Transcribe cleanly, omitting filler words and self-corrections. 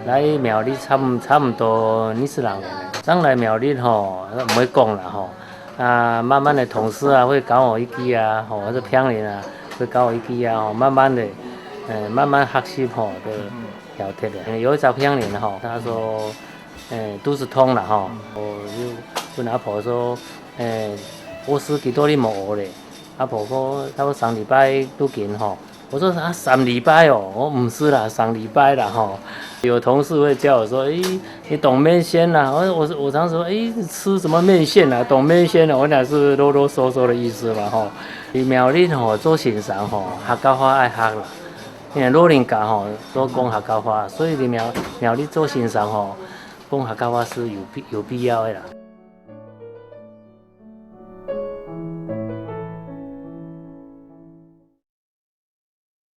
来苗栗差不多20人了。刚来苗栗吼，唔会讲啦吼。啊，慢慢的同事啊会教我一句啊，或者乡邻啊会教我一句啊，慢慢的，慢慢学习吼的聊天的。有一招乡邻吼，他说，肚子痛了吼，我就问阿婆说，我司几多你冇学咧？阿婆说，他说3礼拜都见吼。我说啊，3礼拜哦，我不是啦，3礼拜啦吼。有同事会叫我说，你懂面线啦？我常说，吃什么面线啦？懂面线啦？我俩是啰啰嗦嗦的意思嘛吼。苗栗吼做欣赏吼，客家话爱学啦。因为老人家吼都讲客家话，所以苗栗做欣赏吼，讲客家话是有必要的啦。